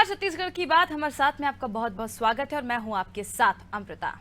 नमस्कार, छत्तीसगढ़ की बात हमारे साथ में आपका बहुत बहुत स्वागत है और मैं हूं आपके साथ अमृता।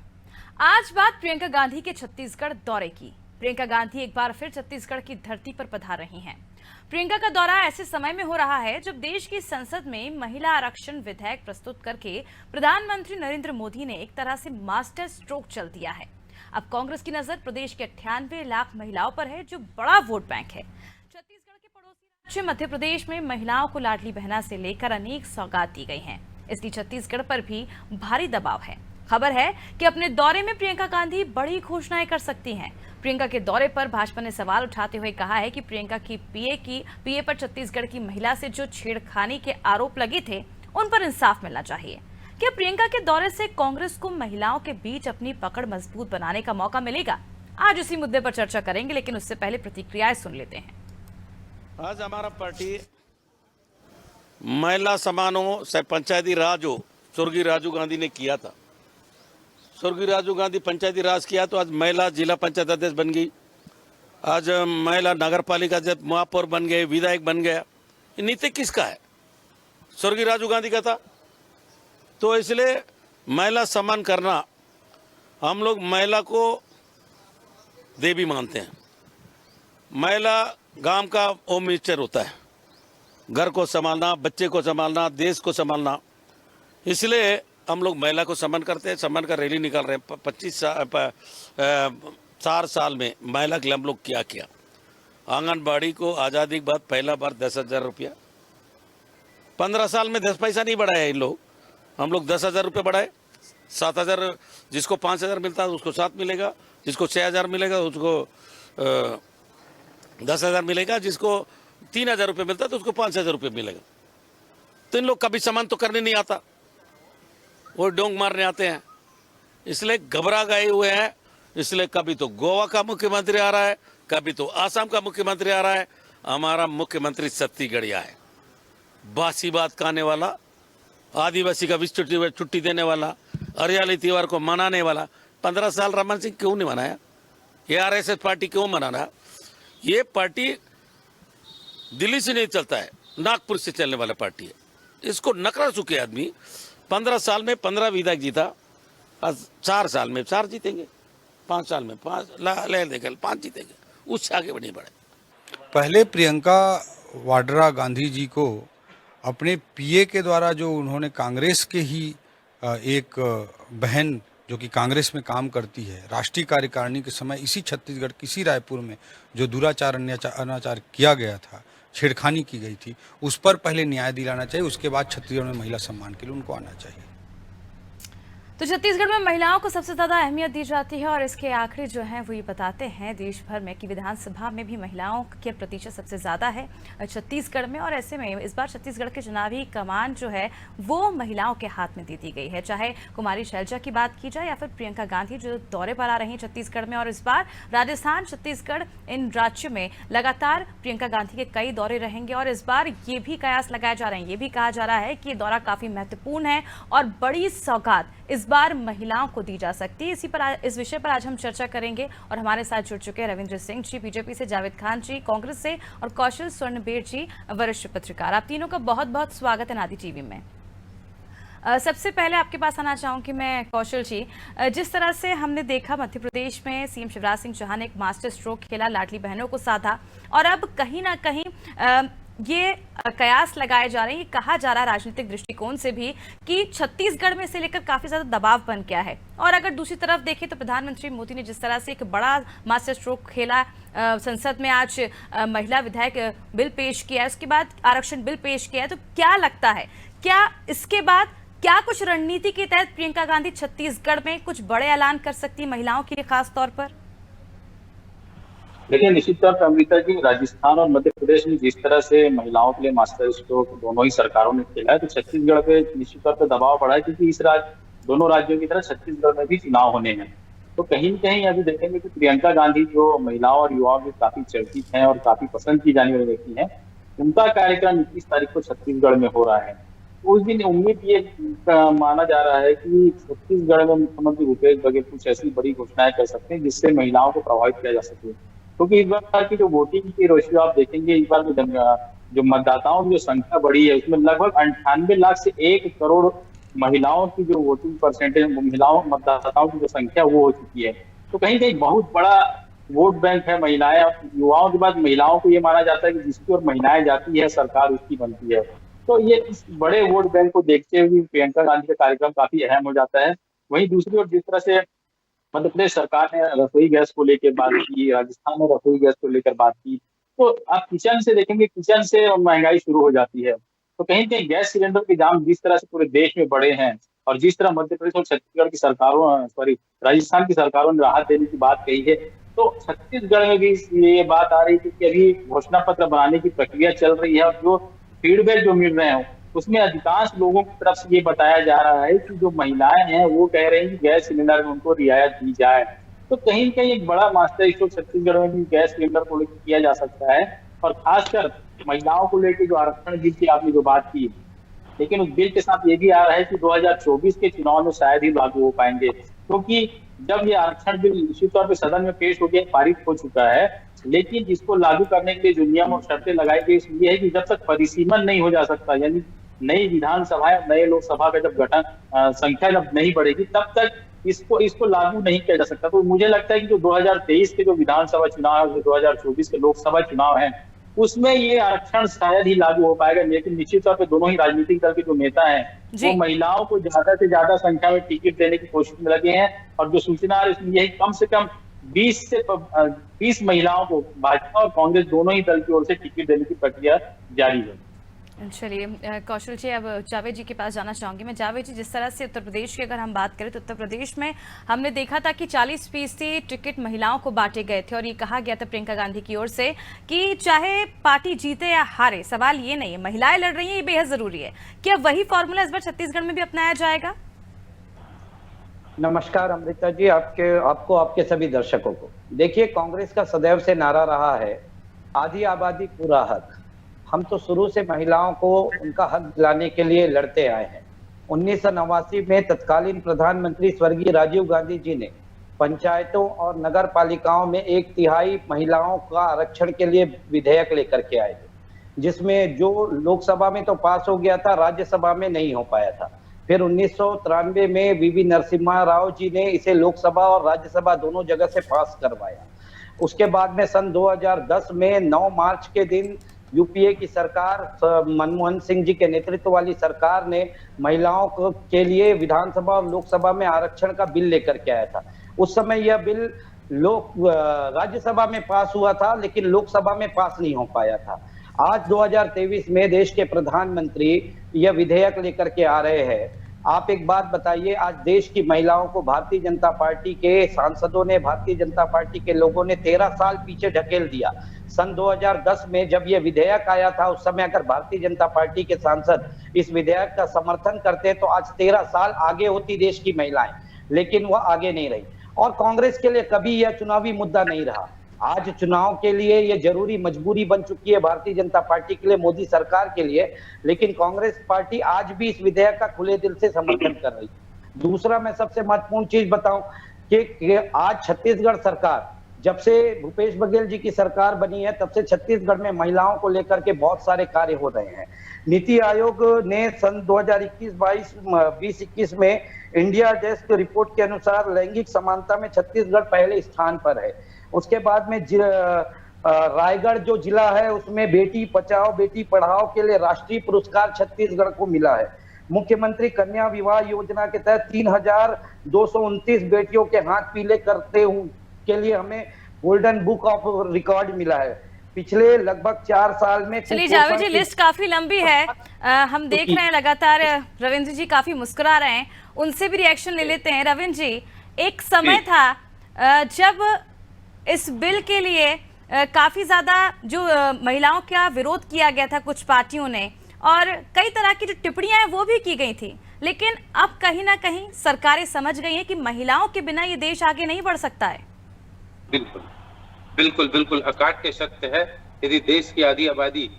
आज बात प्रियंका गांधी के छत्तीसगढ़ दौरे की। प्रियंका गांधी एक बार फिर छत्तीसगढ़ की धरती पर पधार रही हैं। प्रियंका का दौरा ऐसे समय में हो रहा है जब देश की संसद में महिला आरक्षण विधेयक प्रस्तुत करके प्रधानमंत्री नरेंद्र मोदी ने एक तरह से मास्टर स्ट्रोक चल दिया है। अब कांग्रेस की नजर प्रदेश के 98 लाख महिलाओं पर है, जो बड़ा वोट बैंक है। छत्तीसगढ़ के पड़ोसी राज्य मध्य प्रदेश में महिलाओं को लाडली बहना से लेकर अनेक सौगात दी गई हैं, इसलिए छत्तीसगढ़ पर भी भारी दबाव है। खबर है कि अपने दौरे में प्रियंका गांधी बड़ी घोषणाएं कर सकती हैं। प्रियंका के दौरे पर भाजपा ने सवाल उठाते हुए कहा है कि प्रियंका की पीए पर छत्तीसगढ़ की महिला से जो छेड़खानी के आरोप लगे थे, उन पर इंसाफ मिलना चाहिए। क्या प्रियंका के दौरे से कांग्रेस को महिलाओं के बीच अपनी पकड़ मजबूत बनाने का मौका मिलेगा? आज इसी मुद्दे पर चर्चा करेंगे, लेकिन उससे पहले प्रतिक्रियाएं सुन लेते हैं। आज हमारा पार्टी महिला समानों से पंचायती राज हो स्वर्गीय राजीव गांधी ने किया था। स्वर्गीय राजीव गांधी पंचायती राज किया तो आज महिला जिला पंचायत अध्यक्ष बन गई, आज महिला नगर पालिका जब महापौर बन गए, विधायक बन गया। ये नीति किसका है? स्वर्गीय राजीव गांधी का था। तो इसलिए महिला सम्मान करना, हम लोग महिला को देवी मानते हैं। महिला गांव का होम मिनिस्टर होता है, घर को संभालना, बच्चे को संभालना, देश को संभालना। इसलिए हम लोग महिला को सम्मान करते हैं, सम्मान का रैली निकाल रहे हैं। 4 साल में महिला के लिए हम लोग क्या किया। आंगनबाड़ी को आज़ादी के बाद पहला बार 10,000 रुपया, 15 साल में 10 पैसा नहीं बढ़ाया इन लोग। हम लोग 10,000 रुपये बढ़ाए। 7,000, जिसको 5,000 मिलता है उसको 7 मिलेगा, जिसको 6,000 मिलेगा उसको 10,000 मिलेगा, जिसको 3,000 रुपये मिलता है तो उसको 5,000 रुपये मिलेगा। तो इन लोग कभी सम्मान तो करने नहीं आता, वो डोंग मारने आते हैं। इसलिए घबरा गए हुए हैं। इसलिए कभी तो गोवा का मुख्यमंत्री आ रहा है, कभी तो आसाम का मुख्यमंत्री आ रहा है। हमारा मुख्यमंत्री छत्तीसगढ़िया है, बासी बात कहने वाला, आदिवासी का विश्व छुट्टी देने वाला, हरियाली त्योहार को मनाने वाला। 15 साल रमन सिंह क्यों नहीं मनाया? ये आरएसएस पार्टी क्यों मनाना? ये पार्टी दिल्ली से नहीं चलता है, नागपुर से चलने वाला पार्टी है। इसको नकरा चुके आदमी। 15 साल में 15 विधायक जीता, 4 साल में 4 जीतेंगे, 5 साल में 5 ले देकर 5 जीतेंगे, उससे आगे नहीं बढ़े। पहले प्रियंका वाड्रा गांधी जी को अपने पीए के द्वारा, जो उन्होंने कांग्रेस के ही एक बहन जो कि कांग्रेस में काम करती है, राष्ट्रीय कार्यकारिणी के समय इसी छत्तीसगढ़ किसी रायपुर में जो दुराचार अनाचार किया गया था, छेड़खानी की गई थी, उस पर पहले न्याय दिलाना चाहिए। उसके बाद छत्तीसगढ़ में महिला सम्मान के लिए उनको आना चाहिए। तो छत्तीसगढ़ में महिलाओं को सबसे ज्यादा अहमियत दी जाती है और इसके आंकड़े जो हैं वो ये बताते हैं देश भर में कि विधानसभा में भी महिलाओं के प्रतिशत सबसे ज्यादा है छत्तीसगढ़ में। और ऐसे में इस बार छत्तीसगढ़ की चुनावी कमान जो है वो महिलाओं के हाथ में दे दी गई है, चाहे कुमारी शैलजा की बात की जाए या फिर प्रियंका गांधी जो दौरे पर आ रही हैं छत्तीसगढ़ में। और इस बार राजस्थान, छत्तीसगढ़, इन राज्यों में लगातार प्रियंका गांधी के कई दौरे रहेंगे और इस बार ये भी कयास लगाए जा रहे हैं, ये भी कहा जा रहा है कि ये दौरा काफी महत्वपूर्ण है और बड़ी सौगात इस बार महिलाओं को दी जा सकती है। इस विषय पर आज हम चर्चा करेंगे और हमारे साथ जुड़ चुके हैं रविंद्र सिंह जी बीजेपी से, जावेद खान जी कांग्रेस से और कौशल स्वर्णबेर जी वरिष्ठ पत्रकार। आप तीनों का बहुत बहुत स्वागत है नादी टीवी में। सबसे पहले आपके पास आना चाहूंगी मैं कौशल जी। जिस तरह से हमने देखा मध्य प्रदेश में सीएम शिवराज सिंह चौहान ने एक मास्टर स्ट्रोक खेला, लाडली बहनों को साधा और अब कहीं ना कहीं ये कयास लगाए जा रहे हैं, कहा जा रहा है राजनीतिक दृष्टिकोण से भी कि छत्तीसगढ़ में से लेकर काफी ज्यादा दबाव बन गया है। और अगर दूसरी तरफ देखें तो प्रधानमंत्री मोदी ने जिस तरह से एक बड़ा मास्टर स्ट्रोक खेला, संसद में आज महिला विधायक बिल पेश किया है, उसके बाद आरक्षण बिल पेश किया है, तो क्या लगता है क्या इसके बाद क्या कुछ रणनीति के तहत प्रियंका गांधी छत्तीसगढ़ में कुछ बड़े ऐलान कर सकती है महिलाओं के लिए खास तौर पर? देखिए, निश्चित तौर पर अमृता जी, राजस्थान और मध्य प्रदेश में जिस तरह से महिलाओं के लिए मास्टर स्ट्रोक दोनों ही सरकारों ने खेला है, तो छत्तीसगढ़ पे निश्चित तौर पर दबाव बढ़ा है, क्योंकि दोनों राज्यों की तरह छत्तीसगढ़ में भी चुनाव होने हैं। तो कहीं न कहीं अभी देखेंगे कि प्रियंका गांधी जो महिलाओं और युवाओं की काफी चर्चित हैं और काफी पसंद की जाने वाली व्यक्ति हैं, उनका कार्यक्रम 21 तारीख को छत्तीसगढ़ में हो रहा है। उस दिन उम्मीद ये माना जा रहा है कि छत्तीसगढ़ में मुख्यमंत्री भूपेश बघेल कुछ ऐसी बड़ी घोषणाएं कर सकते हैं जिससे महिलाओं को प्रभावित किया जा सके। क्योंकि इस बार की जो वोटिंग की रेशियो आप देखेंगे, इस बार जो जो मतदाताओं की जो संख्या बढ़ी है उसमें लगभग 98 लाख से 1 करोड़ महिलाओं की जो वोटिंग परसेंटेज, महिलाओं मतदाताओं की जो संख्या वो हो चुकी है। तो कहीं कहीं बहुत बड़ा वोट बैंक है महिलाएं। युवाओं के बाद महिलाओं को ये माना जाता है कि जिसकी ओर महिलाएं जाती है सरकार उसकी बनती है। तो ये इस बड़े वोट बैंक को देखते हुए प्रियंका गांधी का कार्यक्रम काफी अहम हो जाता है। वहीं दूसरी ओर जिस तरह से मध्य प्रदेश सरकार ने रसोई गैस को लेकर बात की, राजस्थान में रसोई गैस को लेकर बात की, तो आप किचन से देखेंगे, किचन से महंगाई शुरू हो जाती है। तो कहीं कहीं गैस सिलेंडर के दाम जिस तरह से पूरे देश में बढ़े हैं और जिस तरह मध्य प्रदेश और छत्तीसगढ़ की सरकारों, सॉरी, राजस्थान की सरकारों ने राहत देने की बात कही है, तो छत्तीसगढ़ में भी ये बात आ रही है कि अभी घोषणा पत्र बनाने की प्रक्रिया चल रही है और जो फीडबैक जो मिल रहे हैं उसमें अधिकांश लोगों की तरफ से ये बताया जा रहा है कि जो महिलाएं हैं वो कह रहे हैं कि गैस सिलेंडर में उनको रियायत दी जाए। तो कहीं न कहीं एक बड़ा मास्टर स्ट्रोक छत्तीसगढ़ में भी गैस सिलेंडर को लेकर किया जा सकता है और खासकर महिलाओं को लेकर जो आरक्षण बिल की आपने जो बात की, लेकिन उस बिल के साथ ये भी आ रहा है कि 2024 के चुनाव में शायद ही लागू हो पाएंगे, क्योंकि जब ये आरक्षण बिल निश्चित तौर पर सदन में पेश हो गया, पारित हो चुका है, लेकिन इसको लागू करने के लिए जो नियम और शर्तें लगाई गई इसलिए है कि जब तक परिसीमन नहीं हो जा सकता, यानी नई विधानसभा या नए लोकसभा का जब गठन संख्या जब नहीं बढ़ेगी तब तक इसको लागू नहीं किया जा सकता। तो मुझे लगता है कि जो 2023 के जो विधानसभा चुनाव है, जो 2024 के लोकसभा चुनाव है, उसमें ये आरक्षण शायद ही लागू हो पाएगा। लेकिन निश्चित तौर पे दोनों ही राजनीतिक दल के जो नेता हैं वो महिलाओं को ज्यादा से ज्यादा संख्या में टिकट देने की कोशिश में लगे हैं और जो सूचना है इसमें यही कम से कम 20 महिलाओं को भाजपा और कांग्रेस दोनों ही दल की ओर से टिकट देने की प्रक्रिया जारी है। चलिए कौशल जी, अब जावेद जी के पास जाना चाहूंगी मैं। जावेद जी, जिस तरह से उत्तर प्रदेश की अगर हम बात करें तो उत्तर प्रदेश में हमने देखा था कि 40% टिकट महिलाओं को बांटे गए थे और ये कहा गया था प्रियंका गांधी की ओर से कि चाहे पार्टी जीते या हारे, सवाल ये नहीं है, महिलाएं लड़ रही हैं, ये बेहद जरूरी है। क्या वही फॉर्मूला इस बार छत्तीसगढ़ में भी अपनाया जाएगा? नमस्कार अमृता जी, आपको आपके सभी दर्शकों को। देखिए, कांग्रेस का सदैव से नारा रहा है आधी आबादी पूरा हक। हम तो शुरू से महिलाओं को उनका हक दिलाने के लिए लड़ते आए हैं। 1989 में तत्कालीन प्रधानमंत्री स्वर्गीय राजीव गांधी जी ने पंचायतों और नगर पालिकाओं में 1/3 महिलाओं का आरक्षण के लिए विधेयक लेकर के आए थे, जिसमें जो लोकसभा में तो पास हो गया था, राज्यसभा में नहीं हो पाया था। फिर 1993 में वीवी नरसिम्हा राव जी ने इसे लोकसभा और राज्यसभा दोनों जगह से पास करवाया। उसके बाद में सन 2010 में 9 मार्च के दिन यूपीए की सरकार, मनमोहन सिंह जी के नेतृत्व वाली सरकार ने महिलाओं के लिए विधानसभा और लोकसभा में आरक्षण का बिल लेकर के आया था। उस समय यह बिल राज्यसभा में पास हुआ था, लेकिन लोकसभा में पास नहीं हो पाया था। आज 2023 में देश के प्रधानमंत्री यह विधेयक लेकर के आ रहे हैं। आप एक बात बताइए, आज देश की महिलाओं को भारतीय जनता पार्टी के सांसदों ने, भारतीय जनता पार्टी के लोगों ने 13 साल पीछे ढकेल दिया। सन 2010 में जब यह विधेयक आया था, उस समय अगर भारतीय जनता पार्टी के सांसद इस विधेयक का समर्थन करते तो आज 13 साल आगे होती देश की महिलाएं, लेकिन वह आगे नहीं रही। और कांग्रेस के लिए कभी यह चुनावी मुद्दा नहीं रहा। आज चुनाव के लिए यह जरूरी मजबूरी बन चुकी है भारतीय जनता पार्टी के लिए, मोदी सरकार के लिए, लेकिन कांग्रेस पार्टी आज भी इस विधेयक का खुले दिल से समर्थन कर रही है। दूसरा, मैं सबसे महत्वपूर्ण चीज बताऊं कि आज छत्तीसगढ़ सरकार, जब से भूपेश बघेल जी की सरकार बनी है, तब से छत्तीसगढ़ में महिलाओं को लेकर के बहुत सारे कार्य हो रहे हैं। नीति आयोग ने सन 2021 में इंडिया डेस्क रिपोर्ट के अनुसार लैंगिक समानता में छत्तीसगढ़ पहले स्थान पर है। उसके बाद में रायगढ़ जो जिला है उसमें बेटी बचाओ बेटी पढ़ाओ के लिए राष्ट्रीय पुरस्कार छत्तीसगढ़ को मिला है। मुख्यमंत्री कन्या विवाह योजना के तहत 3229 बेटियों के हाथ पीले करते के लिए हमें गोल्डन बुक ऑफ रिकॉर्ड मिला है। पिछले लगभग 4 साल में। चलिए जावेद जी, लिस्ट काफी लंबी है, हम देख रहे हैं लगातार रविंद्र जी काफी मुस्कुरा रहे हैं, उनसे भी रिएक्शन ले लेते हैं। रविंद्र जी, एक समय था जब इस बिल के लिए काफी ज्यादा जो महिलाओं का विरोध किया गया था कुछ पार्टियों ने, और कई तरह की जो टिप्पणियां हैं वो भी की गई थी, लेकिन अब कहीं ना कहीं सरकारें समझ गई हैं कि महिलाओं के बिना ये देश आगे नहीं बढ़ सकता है। बिल्कुल बिल्कुल बिल्कुल अकाट्य सत्य है। यदि देश की आधी आबादी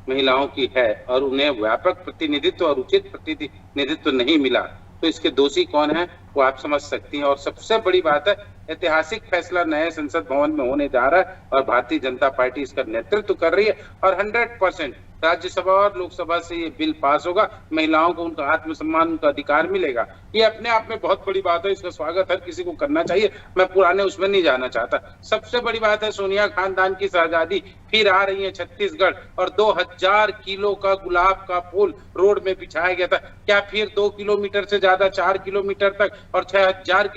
महिलाओं की है और उन्हें व्यापक प्रतिनिधित्व और उचित प्रतिनिधित्व नहीं मिला, तो इसके दोषी कौन है वो आप समझ सकती हैं। और सबसे बड़ी बात है, ऐतिहासिक फैसला नए संसद भवन में होने जा रहा है और भारतीय जनता पार्टी इसका नेतृत्व कर रही है और 100% राज्यसभा और लोकसभा से ये बिल पास होगा, महिलाओं को उनका आत्मसम्मान, उनका अधिकार मिलेगा। ये अपने आप में बहुत बड़ी बात है, इसका स्वागत हर किसी को करना चाहिए। मैं पुराने उसमें नहीं जाना चाहता। सबसे बड़ी बात है सोनिया खानदान की शहजादी फिर आ रही है छत्तीसगढ़, और 2000 किलो का गुलाब का फूल रोड में बिछाया गया था। क्या फिर 2 किलोमीटर से ज्यादा, 4 किलोमीटर तक और 6000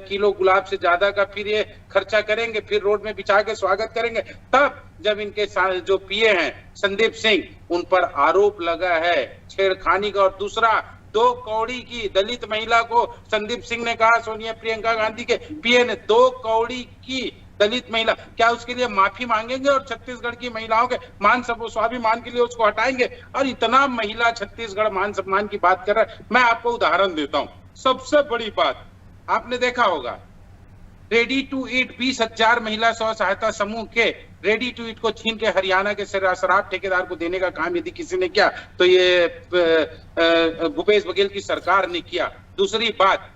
किलो गुलाब से ज्यादा का फिर ये खर्चा करेंगे, फिर रोड में बिछा के स्वागत करेंगे? तब जब इनके जो पीए हैं संदीप सिंह, उन पर आरोप लगा है छेड़खानी का। और दूसरा, 2 कौड़ी की दलित महिला को संदीप सिंह ने कहा, सोनिया प्रियंका गांधी के पीए ने 2 कौड़ी की दलित महिला, क्या उसके लिए माफी मांगेंगे और छत्तीसगढ़ की महिलाओं के मान स्वाभिमान के लिए उसको हटाएंगे? और इतना महिला छत्तीसगढ़ मान सम्मान की बात कर रहा है। मैं आपको उदाहरण देता हूं। सबसे बड़ी बात आपने देखा होगा, रेडी टू ईट 20,000 महिला स्व सहायता समूह के रेडी टू ईट को छीन के हरियाणा के शराब ठेकेदार को देने का काम यदि किसी ने किया तो ये भूपेश बघेल की सरकार ने किया। दूसरी बात,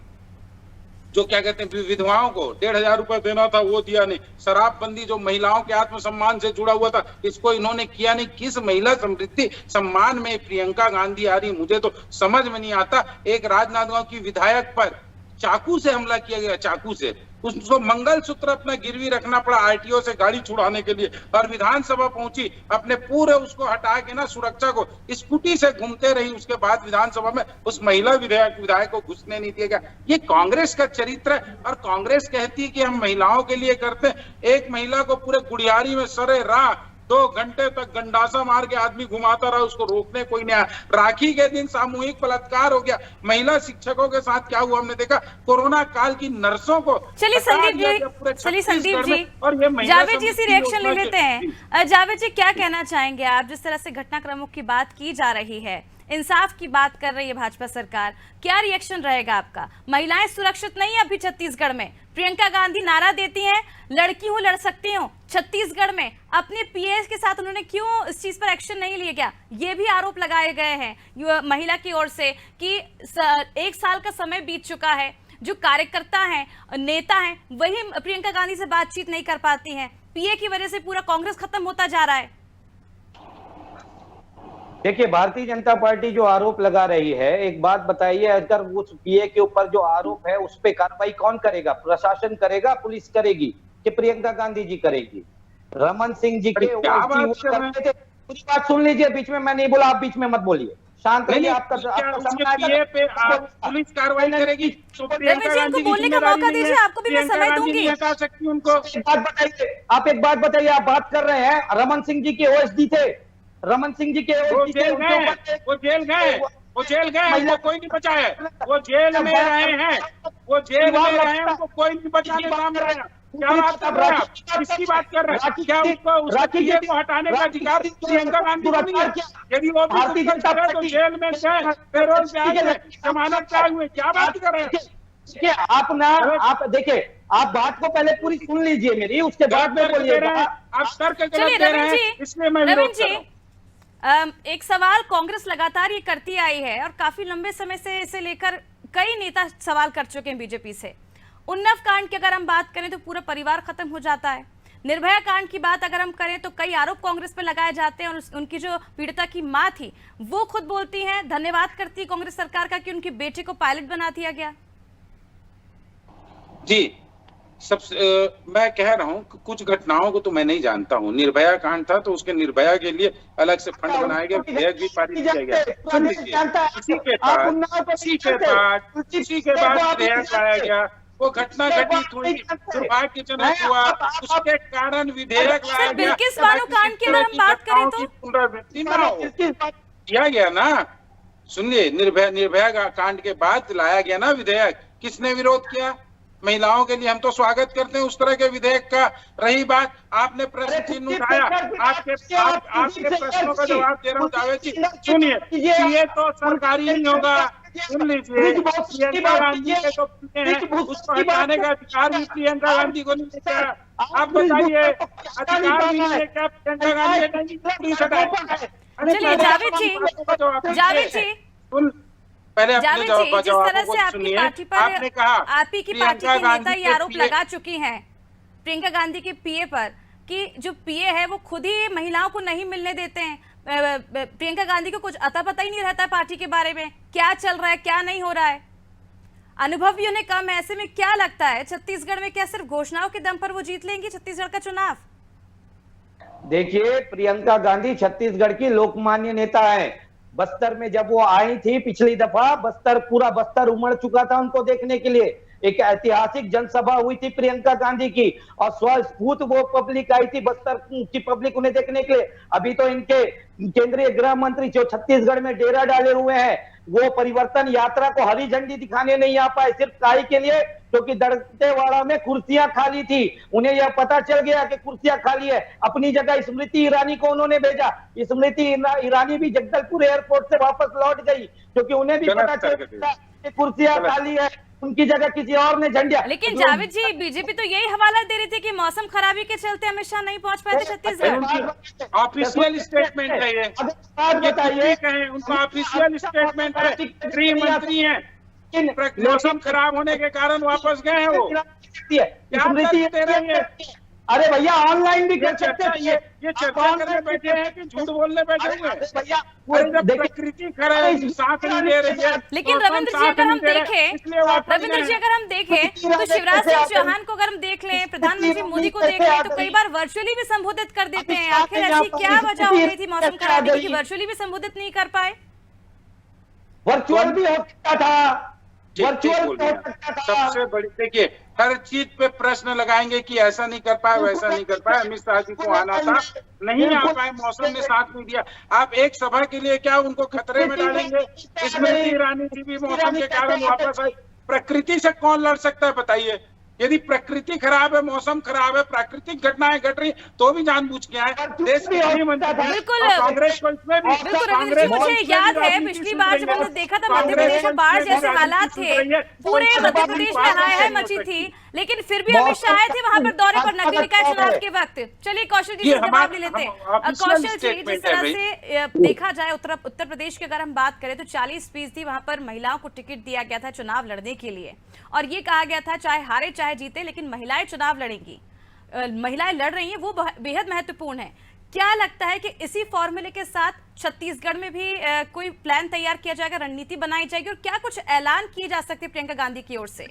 जो क्या कहते हैं, विधवाओं को 1,500 रुपए देना था, वो दिया नहीं। शराबबंदी जो महिलाओं के आत्मसम्मान से जुड़ा हुआ था, इसको इन्होंने किया नहीं। किस महिला समृद्धि सम्मान में प्रियंका गांधी आ रही, मुझे तो समझ में नहीं आता। एक राजनांदगांव की विधायक पर चाकू से हमला किया गया, चाकू से। उसको मंगलसूत्र अपना गिरवी रखना पड़ा आरटीओ से गाड़ी छुड़ाने के लिए, और विधानसभा पहुंची, अपने पूरे उसको हटा के ना सुरक्षा को स्कूटी से घूमते रही। उसके बाद विधानसभा में उस महिला विधायक को घुसने नहीं दिया गया। ये कांग्रेस का चरित्र है। और कांग्रेस कहती है कि हम महिलाओं के लिए करते हैं। एक महिला को पूरे गुड़ियारी में सरे राह 2 घंटे तक गंडासा मार के आदमी घुमाता रहा, उसको रोकने कोई नहीं आया। राखी के दिन सामूहिक बलात्कार हो गया। महिला शिक्षकों के साथ क्या हुआ हमने देखा। कोरोना काल की नर्सों को चलिए संदीप जी, और ये जावेद जी से रिएक्शन ले लेते हैं। जावेद जी, क्या कहना चाहेंगे आप? जिस तरह से घटनाक्रमों की बात की जा रही है, इंसाफ की बात कर रही है भाजपा सरकार, क्या रिएक्शन रहेगा आपका? महिलाएं सुरक्षित नहीं है अभी छत्तीसगढ़ में। प्रियंका गांधी नारा देती हैं, लड़की हूं लड़ सकती हूं। छत्तीसगढ़ में अपने पीएस के साथ उन्होंने क्यों इस चीज पर एक्शन नहीं लिया गया? ये भी आरोप लगाए गए हैं महिला की ओर से कि 1 साल का समय बीत चुका है, जो कार्यकर्ता हैं, नेता हैं, वही प्रियंका गांधी से बातचीत नहीं कर पाती हैं। पीए की वजह से पूरा कांग्रेस खत्म होता जा रहा है। देखिए, भारतीय जनता पार्टी जो आरोप लगा रही है, एक बात बताइए, अगर उस पीए के ऊपर जो आरोप है उस पे कार्रवाई कौन करेगा? प्रशासन करेगा, पुलिस करेगी कि प्रियंका गांधी जी करेगी? रमन सिंह जी की पूरी बात सुन लीजिए, बीच में मैं नहीं बोला, आप बीच में मत बोलिए, शांत रहिए। आपका पुलिस कार्रवाई करेगी तो प्रियंका गांधी को बोलने का मौका दीजिए, आपको भी मैं समय दूंगी। उनको एक बात बताइए, आप एक बात बताइए, आप बात कर रहे हैं रमन सिंह जी के ओएसडी थे, रमन सिंह जी के वो जेल गए, वो जेल गए, उनको कोई नहीं बचा है। वो जेल में रहे हैं, वो जेल में रहे हैं, उनको कोई नहीं बचा के सामने आया। क्या बात कर रहे हैं? किसकी बात कर रहे हैं? क्या उसको को हटाने का अधिकार प्रियंका गांधी को नहीं है? यदि वो भी तो जेल में गए, पैरोल पे आ गए, जमानत पे हुए, क्या बात कर रहे हैं? देखिए, आप देखिए, आप बात को पहले पूरी सुन लीजिए मेरी, उसके बाद में बोलिए। आप तर्क गलत दे रहे हैं, इसलिए मैं विरोध कर रहा हूं। एक सवाल कांग्रेस लगातार ये करती आई है और काफी लंबे समय से इसे लेकर कई नेता सवाल कर चुके हैं बीजेपी से। उन्नाव कांड की अगर हम बात करें तो पूरा परिवार खत्म हो जाता है। निर्भया कांड की बात अगर हम करें तो कई आरोप कांग्रेस पर लगाए जाते हैं, और उनकी जो पीड़िता की मां थी वो खुद बोलती हैं, धन्यवाद करती है कांग्रेस सरकार का कि उनके बेटे को पायलट बना दिया गया। जी, मैं कह रहा हूँ कुछ घटनाओं को तो मैं नहीं जानता हूँ। निर्भया कांड था तो उसके निर्भया के लिए अलग से फंड बनाया गया, विधेयक भी पारित किया गया। इसी के बाद विधेयक लाया गया। वो घटना घटित हुई, दुर्भाग्यजनक हुआ, उसके कारण विधेयक लाया गया। बिल्किस बानो कांड की अगर हम बात करें तो पुनरावृत्ति ना हो, किया गया ना। सुनिए, निर्भया कांड के बाद लाया गया ना विधेयक। किसने विरोध किया? महिलाओं के लिए हम तो स्वागत करते हैं उस तरह के विधेयक का। रही बात, आपने प्रश्न चिन्ह उठाया, आपके प्रश्नों का जवाब दे रहा हूँ जावेद जी। सुनिए, ये तो सरकारी नहीं होगा। सुन लीजिए, प्रियंका गांधी के तो हैं, उसको हटाने का अधिकार भी प्रियंका गांधी को नहीं देता। आप बताइए, अधिकार भी है क्या प्रियंका गांधी? चलिए जावेद जी, पहले जावेद जी, जिस तरह से आपकी पार्टी पर आपने कहा आपकी पार्टी के नेता ये आरोप लगा चुकी हैं प्रियंका गांधी के पीए पर कि जो पीए है वो खुद ही महिलाओं को नहीं मिलने देते हैं, प्रियंका गांधी को कुछ अता पता ही नहीं रहता है पार्टी के बारे में, क्या चल रहा है क्या नहीं हो रहा है। अनुभव भी उन्हें कम है। ऐसे में क्या लगता है छत्तीसगढ़ में क्या सिर्फ घोषणाओं के दम पर वो जीत लेंगी छत्तीसगढ़ का चुनाव? देखिए, प्रियंका गांधी छत्तीसगढ़ की लोकमान्य नेता है। बस्तर में जब वो आई थी पिछली दफा, पूरा बस्तर उमड़ चुका था उनको देखने के लिए। एक ऐतिहासिक जनसभा हुई थी प्रियंका गांधी की और स्वस्फूर्त वो पब्लिक आई थी, बस्तर की पब्लिक उन्हें देखने के लिए। अभी तो इनके केंद्रीय गृह मंत्री जो छत्तीसगढ़ में डेरा डाले हुए हैं, वो परिवर्तन यात्रा को हरी झंडी दिखाने नहीं आ पाए, सिर्फ काई के लिए, क्योंकि दंतेवाड़ा में कुर्सियां खाली थी। उन्हें यह पता चल गया कि कुर्सियां खाली है, अपनी जगह स्मृति ईरानी को उन्होंने भेजा। स्मृति ईरानी भी जगदलपुर एयरपोर्ट से वापस लौट गई, क्योंकि उन्हें भी पता चल गया कि कुर्सियां खाली है, उनकी जगह किसी और ने झंडिया। लेकिन जावेद जी, बीजेपी तो यही हवाला दे रही थी कि मौसम खराबी के चलते अमित शाह नहीं पहुंच पाए थे छत्तीसगढ़। ऑफिशियल स्टेटमेंट है ये, बताइए, उनका ऑफिशियल स्टेटमेंट है, गृह मंत्री हैं, मौसम खराब होने के कारण वापस गए हैं वो। अरे भैया, ऑनलाइन भी कर सकते हैं। ये चर्चा करने बैठे हैं कि झूठ बोलने बैठे हुए हैं भैया। प्रकृति खराब साथ नहीं दे रही है। लेकिन रविंद्र जी अगर हम देखें तो शिवराज सिंह चौहान को अगर हम देख लें, प्रधानमंत्री मोदी को देख लें, तो कई बार वर्चुअली भी संबोधित कर देते हैं। आखिर ऐसी क्या वजह हो गई थी मौसम खराबी की वर्चुअली भी संबोधित नहीं कर पाए? वर्चुअल भी हो सकता था, सबसे बड़ी देखिए, हर चीज पे प्रश्न लगाएंगे कि ऐसा नहीं कर पाए वैसा नहीं कर पाए। अमित शाह जी को आना था, नहीं आ पाए, मौसम ने साथ नहीं दिया। आप एक सभा के लिए क्या उनको खतरे में डालेंगे? स्मृति ईरानी जी भी मौसम के कारण वापस आई। प्रकृति से कौन लड़ सकता है बताइए? यदि प्रकृति खराब है, मौसम खराब है, प्राकृतिक घटनाएं घट रही, तो भी जानबूझ के आए देश के गृहमंत्री। बिल्कुल कांग्रेस को इसमें भी, बिल्कुल रविंद्र जी, मुझे याद है पिछली बार जब हमने देखा था मध्य प्रदेश में बाढ़ जैसे हालात थे, पूरे मध्य प्रदेश में हाय हाय मची थी, लेकिन फिर भी अमित शाह आए थे वहां पर दौरे पर नगरीय निकाय चुनाव के वक्त। चलिए कौशल जी से जवाब ले लेते हैं। कौशल जी, जिस तरह से देखा जाए उत्तर प्रदेश की अगर हम बात करें तो 40% वहां पर महिलाओं को टिकट दिया गया था चुनाव लड़ने के लिए, और ये कहा गया था चाहे हारे चाहे जीते लेकिन महिलाएं चुनाव लड़ेंगी, महिलाएं लड़ रही हैं, वो बेहद महत्वपूर्ण है। क्या लगता है कि इसी फॉर्मूले के साथ छत्तीसगढ़ में भी कोई प्लान तैयार किया जाएगा, रणनीति बनाई जाएगी, और क्या कुछ ऐलान किए जा सकते हैं प्रियंका गांधी की ओर से?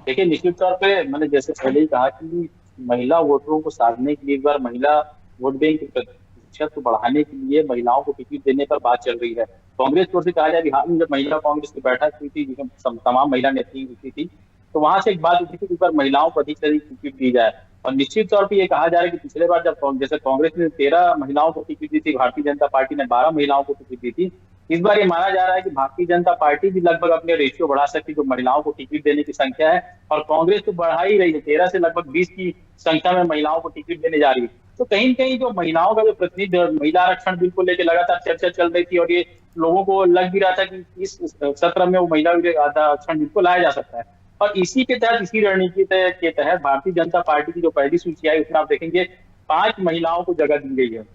देखिए, निश्चित तौर पे मैंने जैसे पहले ही कहा कि महिला वोटरों को साधने के लिए, एक बार महिला वोट बैंक के प्रतिशत को बढ़ाने के लिए महिलाओं को टिकट देने पर बात चल रही है। कांग्रेस की ओर से कहा जाए, बिहार में जब महिला कांग्रेस की बैठक हुई थी जिसमें तमाम महिला नेत्री हुई थी, तो वहां से एक बात उठी थी कि पर महिलाओं को अधिक से अधिक टिकट दी जाए। और निश्चित तौर पर यह कहा जा रहा है कि पिछले बार जब जैसे कांग्रेस ने 13 महिलाओं को टिकट दी थी, भारतीय जनता पार्टी ने 12 महिलाओं को टिकट दी थी। इस बार ये माना जा रहा है कि भारतीय जनता पार्टी भी लगभग अपने रेशियो बढ़ा सकती है, जो महिलाओं को टिकट देने की संख्या है, और कांग्रेस तो बढ़ा ही रही है, 13 से लगभग 20 की संख्या में महिलाओं को टिकट देने जा रही है। तो कहीं न कहीं जो महिलाओं का जो प्रतिनिधि, महिला आरक्षण बिल को लेकर लगातार चर्चा चल रही थी, और ये लोगों को लग भी रहा था कि इस सत्र में वो महिला आरक्षण बिल को लाया जा सकता है। और इसी के तहत, इसी रणनीति के तहत भारतीय जनता पार्टी की जो पहली सूची आई उसमें आप देखेंगे 5 महिलाओं को जगह दी गई है,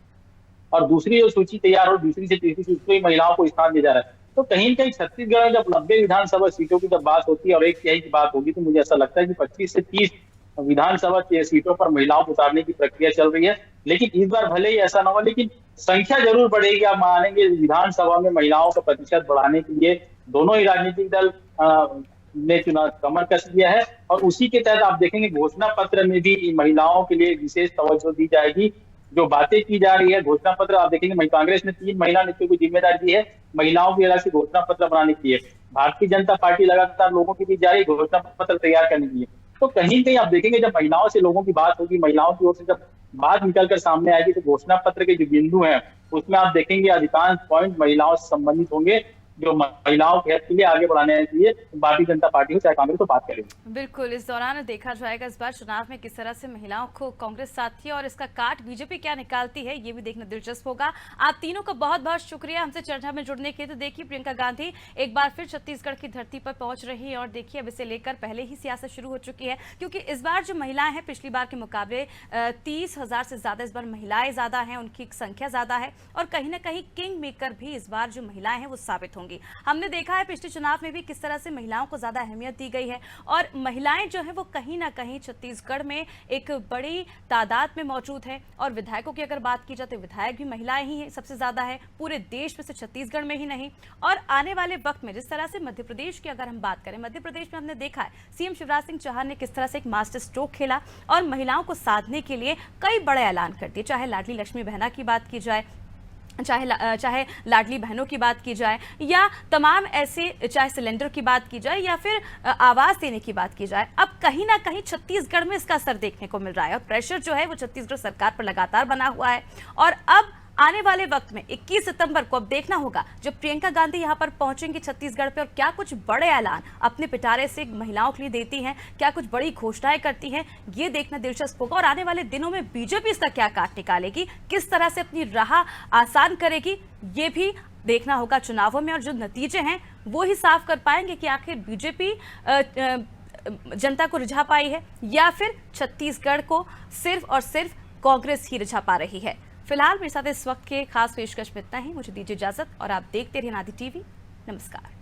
और दूसरी जो सूची तैयार हो, दूसरी से तीसरी सूची में महिलाओं को स्थान दिया जा रहा है। तो कहीं न कहीं छत्तीसगढ़ में जब 90 विधानसभा सीटों की जब बात होती है और 1 तिहाई की बात होगी, तो मुझे ऐसा लगता है कि 25 से 30 विधानसभा सीटों पर महिलाओं को उतारने की प्रक्रिया चल रही है। लेकिन इस बार भले ही ऐसा ना हो, लेकिन संख्या जरूर बढ़ेगी। आप मानेंगे विधानसभा में महिलाओं का प्रतिशत बढ़ाने के लिए दोनों ही राजनीतिक दल ने चुनाव कमर कस दिया है, और उसी के तहत आप देखेंगे घोषणा पत्र में भी महिलाओं के लिए विशेष तवज्जो दी जाएगी। जो बातें की जा रही है घोषणा पत्र, आप देखेंगे कांग्रेस ने 3 महिला नेताओं को जिम्मेदारी दी है महिलाओं की अलग से घोषणा पत्र बनाने की है। भारतीय जनता पार्टी लगातार लोगों के बीच जा रही है घोषणा पत्र तैयार करने की है। तो कहीं कहीं आप देखेंगे जब महिलाओं से लोगों की बात होगी, महिलाओं की ओर से जब बात निकलकर सामने आएगी, तो घोषणा पत्र के जो बिंदु हैं उसमें आप देखेंगे अधिकांश पॉइंट महिलाओं से संबंधित होंगे, जो महिलाओं के हित के लिए आगे बढ़ाने के लिए भारतीय जनता पार्टी हो चाहे कांग्रेस तो बात करेगी। बिल्कुल, इस दौरान देखा जाएगा इस बार चुनाव में किस तरह से महिलाओं को कांग्रेस साथी और इसका काट बीजेपी क्या निकालती है, ये भी देखना दिलचस्प होगा। आप तीनों का बहुत बहुत शुक्रिया हमसे चर्चा में जुड़ने के लिए। तो देखिए, प्रियंका गांधी एक बार फिर छत्तीसगढ़ की धरती पर पहुंच रही है, और देखिए अब इसे लेकर पहले ही सियासत शुरू हो चुकी है, क्योंकि इस बार जो महिलाएं हैं पिछली बार के मुकाबले 30,000 से ज्यादा इस बार महिलाएं ज्यादा हैं, उनकी संख्या ज्यादा है, और कहीं ना कहीं किंग मेकर भी इस बार जो महिलाएं हैं वो साबित होंगी। होंगी। हमने देखा है पिछले चुनाव में भी किस तरह से महिलाओं को ज्यादा अहमियत दी गई है और महिलाएं जो है वो कहीं ना कहीं छत्तीसगढ़ में एक बड़ी तादाद में मौजूद है। और विधायकों की अगर बात की जाए तो विधायक भी महिलाएं ही सबसे ज्यादा है, पूरे देश में से छत्तीसगढ़ में ही नहीं। और आने वाले वक्त में जिस तरह से मध्य प्रदेश की अगर हम बात करें, मध्य प्रदेश में हमने देखा है सीएम शिवराज सिंह चौहान ने किस तरह से एक मास्टर स्ट्रोक खेला और महिलाओं को साधने के लिए कई बड़े ऐलान कर दिए। चाहे लाडली लक्ष्मी बहना की बात की जाए, चाहे लाडली बहनों की बात की जाए, या तमाम ऐसे चाहे सिलेंडर की बात की जाए या फिर आवास देने की बात की जाए, अब कहीं ना कहीं छत्तीसगढ़ में इसका असर देखने को मिल रहा है और प्रेशर जो है वो छत्तीसगढ़ सरकार पर लगातार बना हुआ है। और अब आने वाले वक्त में 21 सितंबर को अब देखना होगा जब प्रियंका गांधी यहां पर पहुंचेंगी छत्तीसगढ़ पे और क्या कुछ बड़े ऐलान अपने पिटारे से महिलाओं के लिए देती हैं, क्या कुछ बड़ी घोषणाएं करती हैं, ये देखना दिलचस्प होगा। और आने वाले दिनों में बीजेपी इसका क्या काट निकालेगी, किस तरह से अपनी राह आसान करेगी, ये भी देखना होगा चुनावों में। और जो नतीजे हैं वो ही साफ कर पाएंगे कि आखिर बीजेपी जनता को रिझा पाई है या फिर छत्तीसगढ़ को सिर्फ और सिर्फ कांग्रेस ही रिझा पा रही है। फिलहाल मेरे साथ इस वक्त के खास पेशकश में इतना ही। मुझे दीजिए इजाजत और आप देखते रहिए आदि टीवी। नमस्कार।